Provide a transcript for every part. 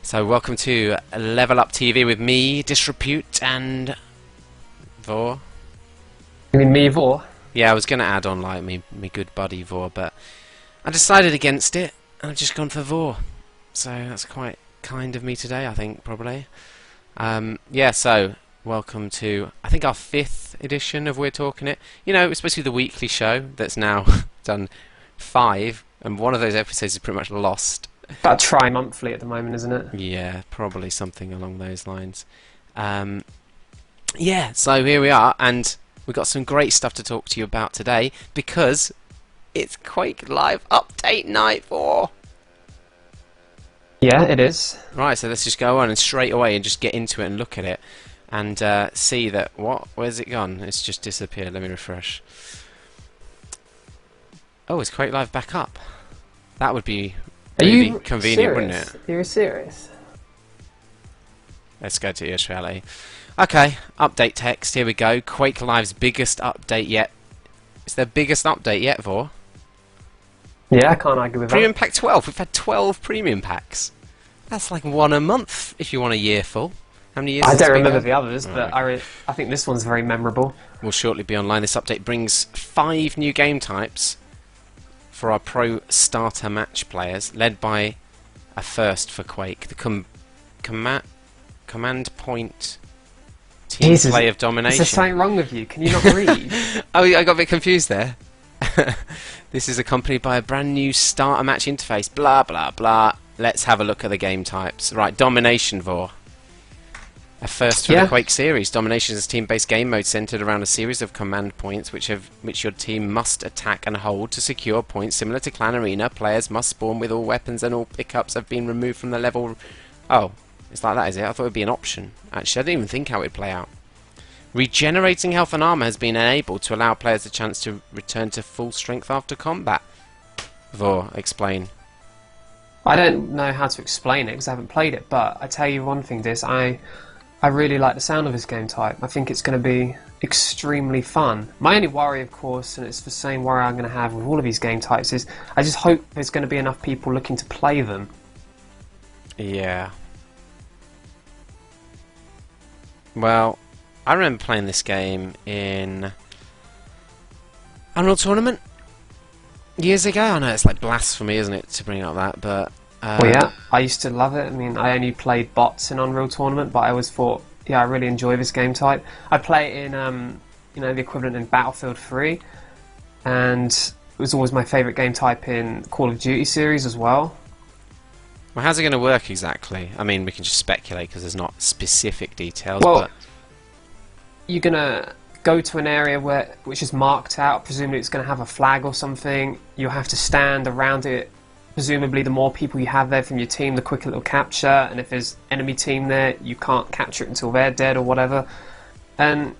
So welcome to Level Up TV with me, Disrepute, and Vor. You mean me, Vor? Yeah, I was going to add on like me good buddy Vor, but I decided against it, and I've just gone for Vor. So that's quite kind of me today, I think, probably. Yeah, so welcome to, I think, our 5th edition of We're Talking It. You know, it's supposed to be the weekly show that's now done 5, and one of those episodes is pretty much lost. About tri-monthly at the moment, isn't it? Yeah, probably something along those lines. Yeah, so here we are, and we've got some great stuff to talk to you about today, because it's Quake Live Update Night 4! Yeah, it is. Right, so let's just go on and straight away and just get into it and look at it, and see that, where's it gone? It's just disappeared, let me refresh. Oh, is Quake Live back up? That would be really convenient, wouldn't it? Are you serious? Let's go to ES Reality. Okay, update text, here we go. Quake Live's biggest update yet. It's their biggest update yet, Vor. Yeah, I can't argue with Premium that. Pack 12, we've had 12 premium packs. That's like one a month if you want a year full. How many years? I has don't it been remember out? the others, but I think this one's very memorable. Will shortly be online. This update brings 5 new game types for our pro starter match players, led by a first for Quake, the command point team Jesus, play of domination. Is there something wrong with you? Can you not read? Oh, I got a bit confused there. This is accompanied by a brand new starter match interface. Blah blah blah. Let's have a look at the game types. Right, domination, Vor. A first for the Quake series. Domination is a team-based game mode centered around a series of command points which your team must attack and hold to secure points. Similar to Clan Arena, players must spawn with all weapons and all pickups have been removed from the level. Oh, it's like that, is it? I thought it would be an option. Actually, I didn't even think how it would play out. Regenerating health and armor has been enabled to allow players a chance to return to full strength after combat. Vor, explain. I don't know how to explain it because I haven't played it, but I tell you one thing, Dis, I really like the sound of this game type. I think it's going to be extremely fun. My only worry, of course, and it's the same worry I'm going to have with all of these game types, is I just hope there's going to be enough people looking to play them. Yeah. Well, I remember playing this game in Unreal Tournament years ago. I know it's like blasphemy, isn't it, to bring up that, but well, yeah, I used to love it. I mean, I only played bots in Unreal Tournament, but I always thought, yeah, I really enjoy this game type. I play it in, you know, the equivalent in Battlefield 3, and it was always my favourite game type in Call of Duty series as well. Well, how's it going to work exactly? I mean, we can just speculate because there's not specific details. Well, but you're gonna go to an area which is marked out. Presumably, it's going to have a flag or something. You'll have to stand around it. Presumably, the more people you have there from your team, the quicker it'll capture. And if there's enemy team there, you can't capture it until they're dead or whatever. And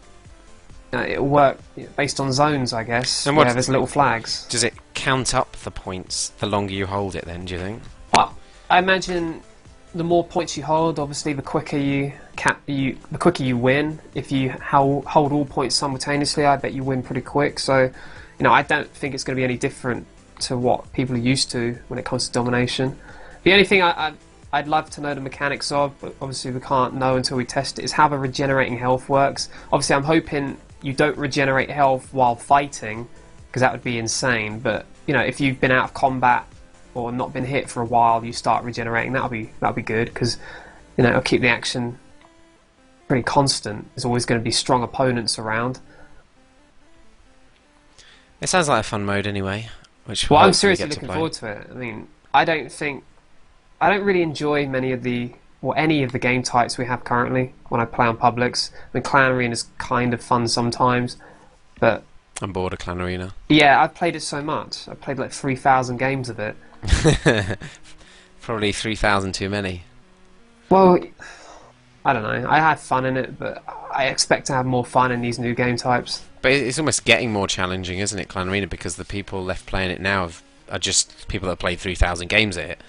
it'll work based on zones, I guess. And where there's little flags. Does it count up the points the longer you hold it? Then, do you think? Well, I imagine the more points you hold, obviously, the quicker you win. If you hold all points simultaneously, I bet you win pretty quick. So, you know, I don't think it's going to be any different to what people are used to when it comes to domination. The only thing I'd love to know the mechanics of, but obviously we can't know until we test it, is how the regenerating health works. Obviously, I'm hoping you don't regenerate health while fighting, because that would be insane. But you know, if you've been out of combat or not been hit for a while, you start regenerating. That'll be good, because you know it'll keep the action pretty constant. There's always going to be strong opponents around. It sounds like a fun mode anyway. Well, I'm seriously looking forward to it. I mean, I don't really enjoy any of the game types we have currently when I play on publics. I mean, Clan Arena is kind of fun sometimes, but I'm bored of Clan Arena. Yeah, I've played it so much. I've played like 3,000 games of it. Probably 3,000 too many. Well, I don't know. I had fun in it, but I expect to have more fun in these new game types. But it's almost getting more challenging, isn't it, Clan Arena? Because the people left playing it now are just people that have played 3,000 games at it.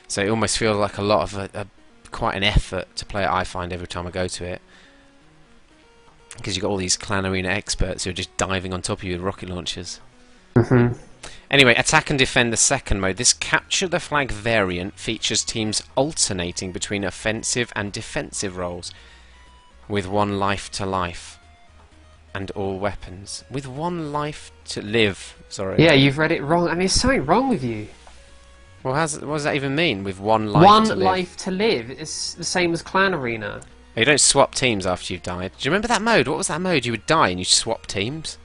So it almost feels like a lot of quite an effort to play it, I find, every time I go to it. Because you've got all these Clan Arena experts who are just diving on top of you with rocket launchers. Mm-hmm. Anyway, attack and defend the second mode. This capture the flag variant features teams alternating between offensive and defensive roles with 1 life to life and all weapons. With 1 life to live, sorry. Yeah, you've read it wrong. I mean, there's something wrong with you. Well, what does that even mean? With 1 life to live? 1 life to live. It's the same as Clan Arena. You don't swap teams after you've died. Do you remember that mode? What was that mode? You would die and you swap teams?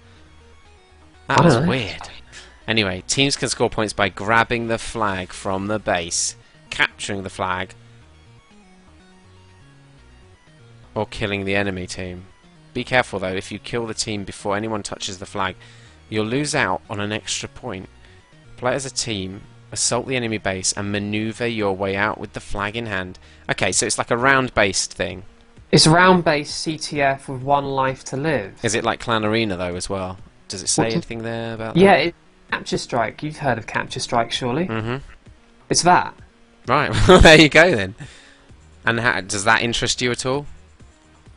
That was weird. Anyway, teams can score points by grabbing the flag from the base, capturing the flag, or killing the enemy team. Be careful though, if you kill the team before anyone touches the flag, you'll lose out on an extra point. Play as a team, assault the enemy base, and maneuver your way out with the flag in hand. Okay, so it's like a round-based thing. It's round-based CTF with 1 life to live. Is it like Clan Arena though as well? Does it say anything there about that? Yeah, Capture Strike. You've heard of Capture Strike, surely? Mm-hmm. It's that. Right, well there you go then. And does that interest you at all?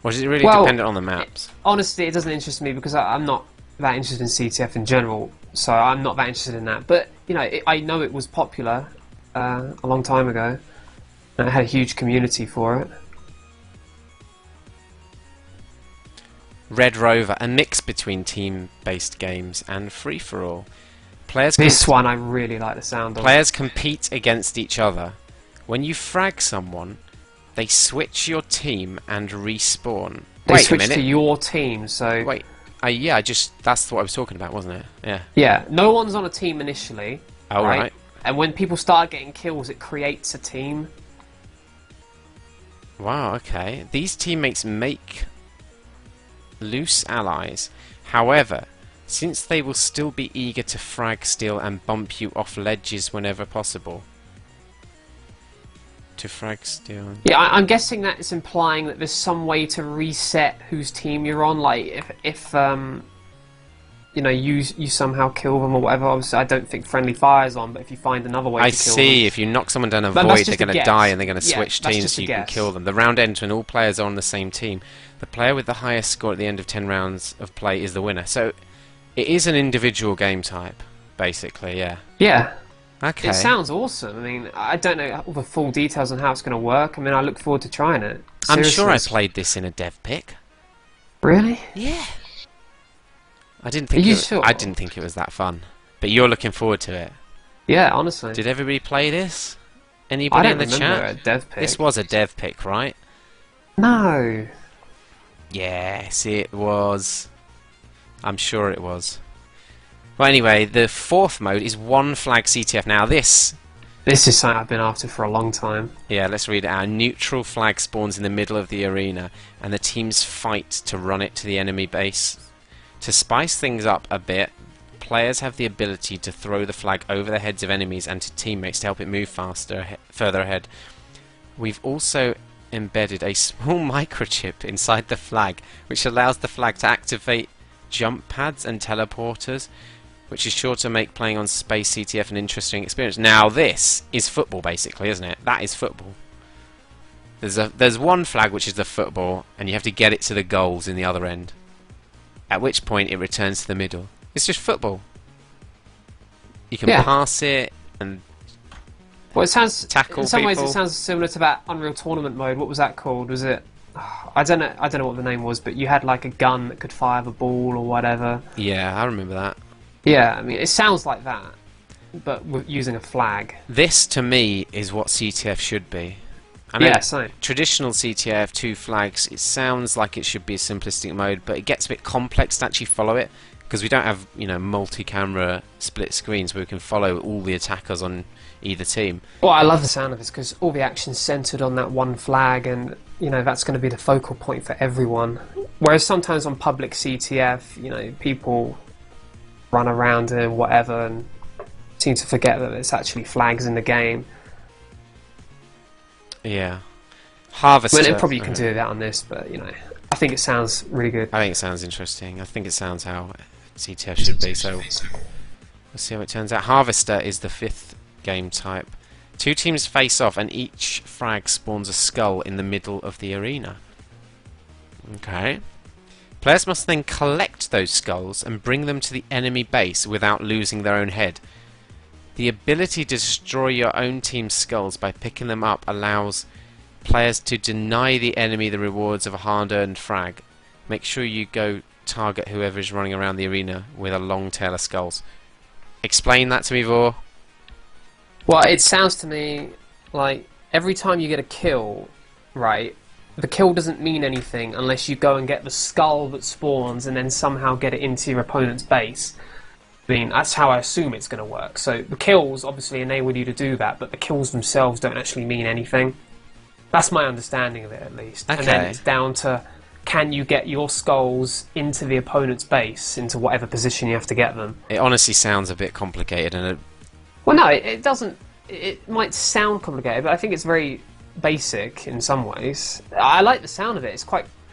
Or is it really dependent on the maps? Honestly, it doesn't interest me because I'm not that interested in CTF in general, so I'm not that interested in that. But, you know, I know it was popular a long time ago, and it had a huge community for it. Red Rover, a mix between team-based games and free-for-all. This one I really like the sound of. Players compete against each other. When you frag someone, they switch your team and respawn. They Wait switch a minute. to your team, so... Wait, yeah, that's what I was talking about, wasn't it? Yeah. Yeah, no one's on a team initially. Oh, right. And when people start getting kills, it creates a team. Wow, okay. These teammates make loose allies. However, since they will still be eager to frag, steal, and bump you off ledges whenever possible. To frag, steal... Yeah, I'm guessing that it's implying that there's some way to reset whose team you're on. Like, if you know, you somehow kill them or whatever. Obviously, I don't think friendly fire's on, but if you find another way to kill them... if you knock someone down a void, they're going to die and they're going to switch teams so you can kill them. The round ends when all players are on the same team. The player with the highest score at the end of 10 rounds of play is the winner. So, it is an individual game type, basically, yeah. Yeah. Okay. It sounds awesome. I mean, I don't know all the full details on how it's going to work. I mean, I look forward to trying it. Seriously. I'm sure I played this in a dev pick. Really? Yeah. I didn't think it was that fun. But you're looking forward to it. Yeah, honestly. Did everybody play this? Anybody in the chat? I don't remember a dev pick. This was a dev pick, right? No. Yes, it was. I'm sure it was. Well, anyway, the 4th mode is 1 flag CTF. Now, this is something I've been after for a long time. Yeah, let's read it out. Neutral flag spawns in the middle of the arena, and the teams fight to run it to the enemy base. To spice things up a bit, players have the ability to throw the flag over the heads of enemies and to teammates to help it move further ahead. We've also embedded a small microchip inside the flag, which allows the flag to activate jump pads and teleporters, which is sure to make playing on Space CTF an interesting experience. Now this is football, basically, isn't it? That is football. There's 1 flag, which is the football, and you have to get it to the goals in the other end. At which point it returns to the middle. It's just football. You can pass it and well, it sounds tackle in some people. ways it sounds similar to that Unreal Tournament mode. What was that called? Was it? I don't know what the name was, but you had like a gun that could fire the ball or whatever. Yeah, I remember that. Yeah, I mean, it sounds like that, but using a flag. This, to me, is what CTF should be. Same. Traditional CTF, 2 flags, it sounds like it should be a simplistic mode, but it gets a bit complex to actually follow it, because we don't have, you know, multi-camera split screens where we can follow all the attackers on either team. Well, I love the sound of this, because all the action's centred on that 1 flag, and, you know, that's going to be the focal point for everyone. Whereas sometimes on public CTF, you know, people run around and whatever and seem to forget that it's actually flags in the game. Yeah. Harvester. Well, probably can do that on this, but, you know, I think it sounds really good. I think it sounds interesting. I think it sounds how CTF should be, so we'll see how it turns out. Harvester is the 5th game type. 2 teams face off and each frag spawns a skull in the middle of the arena. Okay. Players must then collect those skulls and bring them to the enemy base without losing their own head. The ability to destroy your own team's skulls by picking them up allows players to deny the enemy the rewards of a hard-earned frag. Make sure you go target whoever is running around the arena with a long tail of skulls. Explain that to me, Vor. Well, it sounds to me like every time you get a kill, right, the kill doesn't mean anything unless you go and get the skull that spawns and then somehow get it into your opponent's base. I mean, that's how I assume it's going to work. So the kills obviously enable you to do that, but the kills themselves don't actually mean anything. That's my understanding of it, at least. Okay. And then it's down to, can you get your skulls into the opponent's base, into whatever position you have to get them. It honestly sounds a bit complicated, and Well, no, it doesn't. It might sound complicated, but I think it's very basic in some ways. I like the sound of it.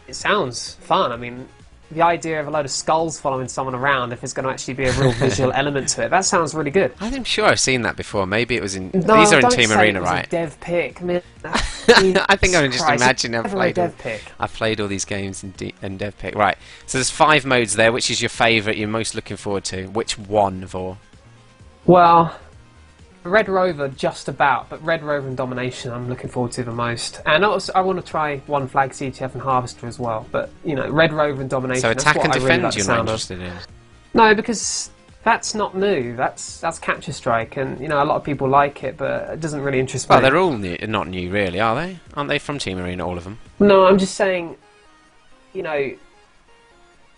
It sounds fun. I mean, the idea of a load of skulls following someone around, if it's going to actually be a real visual element to it, that sounds really good. I'm sure I've seen that before. Maybe it was in... No, these are in don't Team say Arena, it was right? a dev pick. I mean, I think I'm just Christ, imagining never a dev pick. I've played all these games in dev pick. Right, so there's 5 modes there. Which is your favourite, you're most looking forward to? Which one, Vor? Well, Red Rover just about, but Red Rover and Domination I'm looking forward to the most. And also, I want to try One Flag, CTF and Harvester as well. But, you know, Red Rover and Domination, So that's attack what and I really defend like the you're not sound of. interested in? No, because that's not new. That's Capture Strike, and, you know, a lot of people like it, but it doesn't really interest me. Well, they're all not new, really, are they? Aren't they from Team Arena, all of them? No, I'm just saying, you know,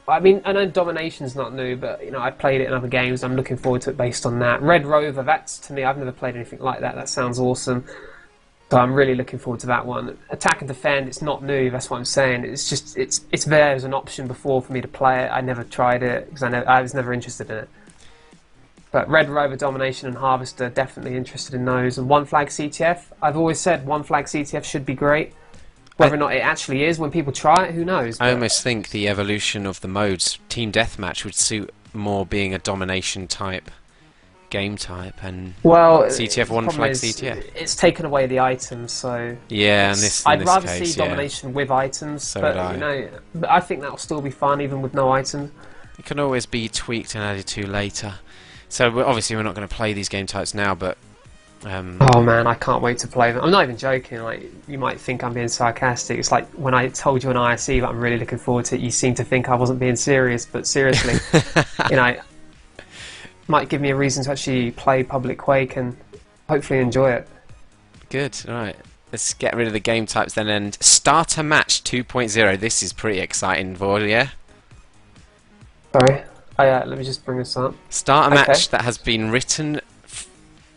I mean, I know Domination's not new, but, you know, I've played it in other games. I'm looking forward to it based on that. Red Rover, that's, to me, I've never played anything like that. That sounds awesome. So I'm really looking forward to that one. Attack and Defend, it's not new, that's what I'm saying. It's just, it's there as an option before for me to play it. I never tried it, because I was never interested in it. But Red Rover, Domination and Harvester, definitely interested in those. And One Flag CTF, I've always said One Flag CTF should be great. Whether or not it actually is, when people try it, who knows? I almost think the evolution of the modes, Team Deathmatch, would suit more being a domination type game type, and well, CTF the One problem Flag is CTF. It's taken away the items, so Yeah, I'd rather case, see Domination with items, So but would I. you know, but I think that'll still be fun even with no items. It can always be tweaked and added to later. So obviously we're not going to play these game types now, but Oh man, I can't wait to play them. I'm not even joking. Like, you might think I'm being sarcastic. It's like when I told you on ISE that I'm really looking forward to it, you seem to think I wasn't being serious. But seriously, you know, might give me a reason to actually play Public Quake and hopefully enjoy it. Good. All right. Let's get rid of the game types then, and Starter Match 2.0. This is pretty exciting, Vor, yeah? Sorry. Oh, yeah, let me just bring this up. Starter Okay. Match that has been written...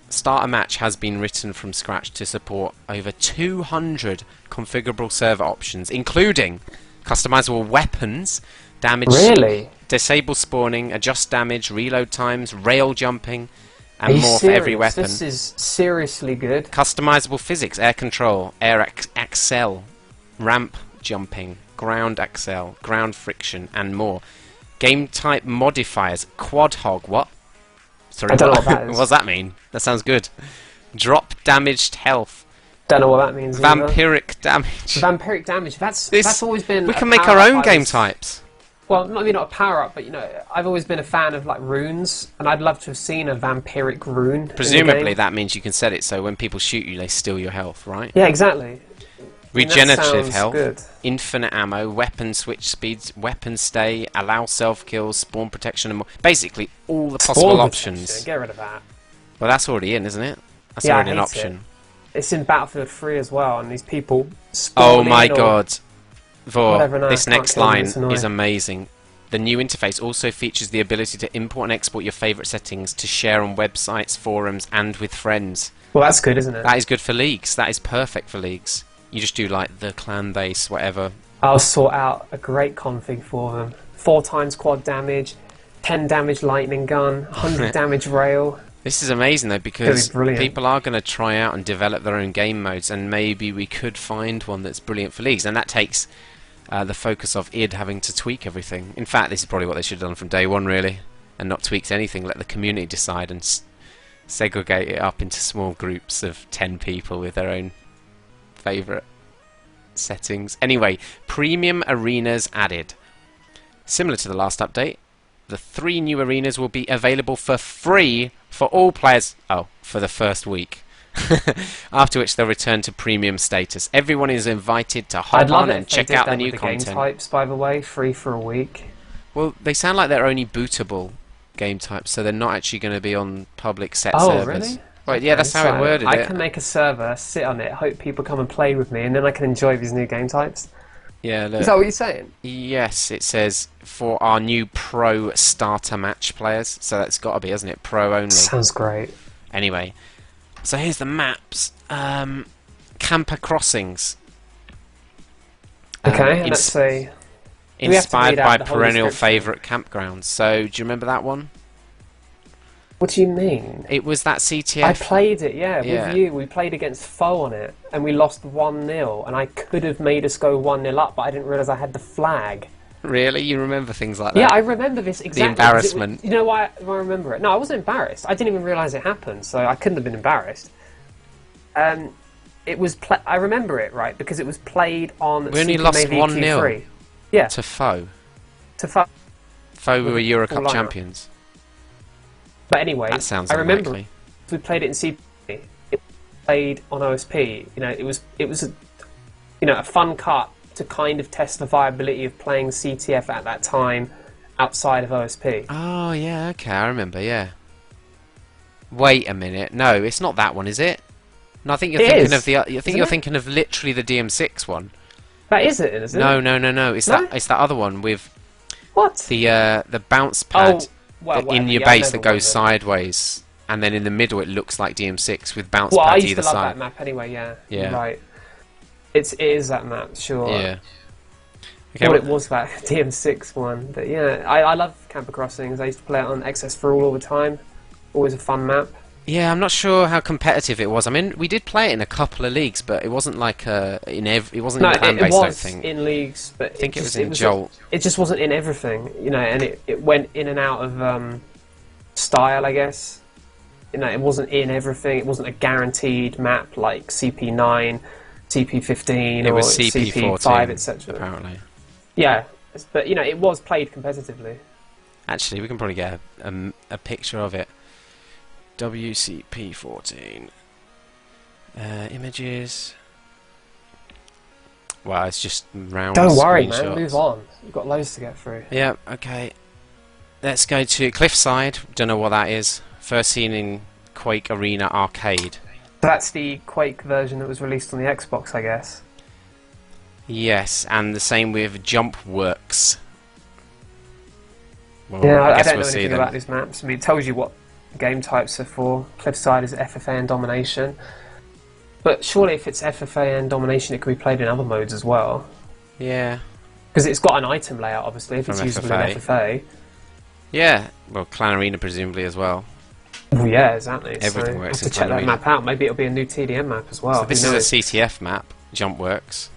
Starter Match has been written from scratch to support over 200 configurable server options, including customizable weapons, damage... Really? Disable spawning, adjust damage, reload times, rail jumping, Are and you more serious? for every weapon. This is seriously good. Customizable physics, air control, accel, ramp jumping, ground accel, ground friction, and more. Game type modifiers, quad hog, what? Sorry, I don't know what that is. What does that mean? That sounds good. Drop damaged health, Don't know what that means. either. vampiric damage. Vampiric damage. That's always been. We a can make our power-up own I game was- types. Well, maybe not a power up, but you know, I've always been a fan of like runes, and I'd love to have seen a vampiric rune. in the Presumably game. that means you can set it so when people shoot you, they steal your health, right? Yeah, exactly. Regenerative sounds health, good. infinite ammo, weapon switch speeds, weapon stay, allow self-kills, spawn protection, and more. Basically, all the possible Spawn options. protection, get rid of that. Well, that's already in, isn't it? That's Yeah, I already an hate option. It's in Battlefield 3 as well, and these people. Oh spawn my in or- god. Vor, whatever, no, this I can't next kill them, line it's annoying. is amazing. The new interface also features the ability to import and export your favourite settings to share on websites, forums, and with friends. Well, that's good, isn't it? That is good for leagues. That is perfect for leagues. You just do like the clan base, whatever. I'll sort out a great config for them. 4 times quad damage, 10 damage lightning gun, 100 damage rail. This is amazing though, because brilliant. people are going to try out and develop their own game modes, and maybe we could find one that's brilliant for leagues, and that takes the focus of id having to tweak everything. In fact, this is probably what they should have done from day one, really, and not tweaked anything. Let the community decide and segregate it up into small groups of 10 people with their own favourite settings. Anyway, premium arenas added. Similar to the last update, the 3 new arenas will be available for free for all players. Oh, for the first week. After which they'll return to premium status. Everyone is invited to hop on and check out the new content. Game types, by the way, free for a week. Well, they sound like they're only bootable game types, so they're not actually going to be on public set Oh, servers. really? Right, yeah, that's how it worded I it. can make a server, sit on it, hope people come and play with me, and then I can enjoy these new game types. Yeah, look. Is that what you're saying? Yes, it says for our new pro starter match players. So that's got to be, hasn't it? Pro only. Sounds great. Anyway, so here's the maps. Camper Crossings. Okay, let's see. Inspired by the whole perennial description? favourite campgrounds. So, do you remember that one? What do you mean? It was that CTF. I played it, Yeah. with you. We played against Foe on it, and we lost 1-0, and I could have made us go 1-0 up, but I didn't realise I had the flag. Really? You remember things like that? Yeah, I remember this exactly. The embarrassment. You know why I remember it? No, I wasn't embarrassed. I didn't even realise it happened, so I couldn't have been embarrassed. It was. I remember it, right, because it was played on. We only Super lost Maybe 1-0. Q3. Yeah. To Foe. To Foe. Foe were Euro Cup lineup. champions. But anyway, That sounds I remember unlikely. we played it in CP. It played on OSP. You know, it was a fun cut to kind of test the viability of playing CTF at that time outside of OSP. Oh, yeah, okay, I remember, yeah. Wait a minute. No, it's not that one, is it? No, I think you're thinking of the. I think you're thinking of literally the DM6 one. That is it, isn't it? No. It's No? that other one with What? the bounce pad in your yeah, I base that never goes won sideways, and then in the middle it looks like DM6 with bounce Well, I pads used either to love side. that map anyway. Yeah. Yeah. You're right. It is that map, sure. Yeah. Okay, well, it was that DM6 one, but yeah, I love Camper Crossings. I used to play it on XS for all the time. Always a fun map. Yeah, I'm not sure how competitive it was. I mean, we did play it in a couple of leagues, but it wasn't like it wasn't in clan it based. I don't was think. in leagues, but I think it was in Jolt. It just wasn't in everything, you know, and it went in and out of style, I guess. You know, it wasn't in everything. It wasn't a guaranteed map like CP9, CP15, It or was CP14, CP5, etc. apparently. Yeah, but you know, it was played competitively. Actually, we can probably get a picture of it. WCP14 images. Well, it's just round. Don't worry, screenshots. man. Move on. You've got loads to get through. Yeah. Okay. Let's go to Cliffside. Don't know what that is. First seen in Quake Arena Arcade. That's the Quake version that was released on the Xbox, I guess. Yes, and the same with Jump Works. Well, Yeah, I guess don't we'll know see anything them. about these maps. I mean, it tells you what game types are for. Cliffside is FFA and Domination. But surely if it's FFA and Domination, it could be played in other modes as well. Yeah. Because it's got an item layout, obviously, if From it's usable FFA. in FFA. Yeah. Well, Clan Arena presumably as well. Well, yeah, exactly. Everything so works I have in to check Clan that Arena. map out. Maybe it'll be a new TDM map as well. So this Who is knows? a CTF map, Jump Works.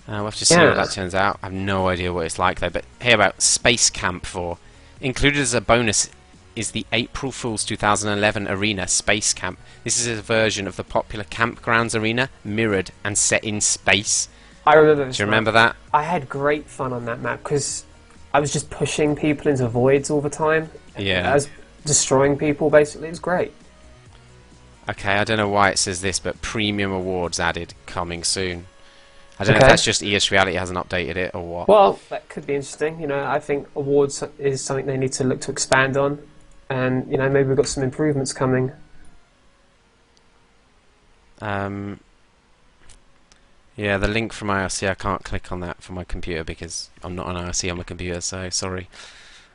We'll have to see Yeah. what that turns out. I have no idea what it's like though. But here about Space Camp 4. Included as a bonus is the April Fool's 2011 Arena Space Camp. This is a version of the popular Campgrounds Arena, mirrored and set in space. I remember this Do you map. remember that? I had great fun on that map because I was just pushing people into voids all the time. Yeah. I was destroying people, basically. It was great. Okay, I don't know why it says this, but premium awards added coming soon. I don't know Okay. if that's just ES Reality hasn't updated it or what. Well, that could be interesting. You know, I think awards is something they need to look to expand on, and you know, maybe we've got some improvements coming. Yeah, the link from IRC, I can't click on that from my computer because I'm not on IRC on my computer, so sorry.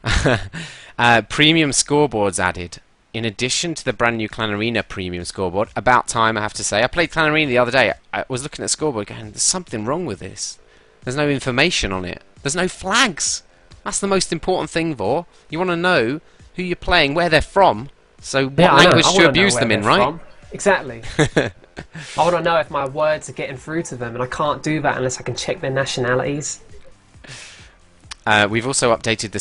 Premium scoreboards added. In addition to the brand new Clan Arena premium scoreboard, about time I have to say. I played Clan Arena the other day. I was looking at the scoreboard going, there's something wrong with this. There's no information on it. There's no flags. That's the most important thing, Vor. You want to know who you're playing, where they're from, so what Yeah, I know. language I to wanna know abuse where them in, they're right? from. Exactly. I want to know if my words are getting through to them, and I can't do that unless I can check their nationalities. We've also updated the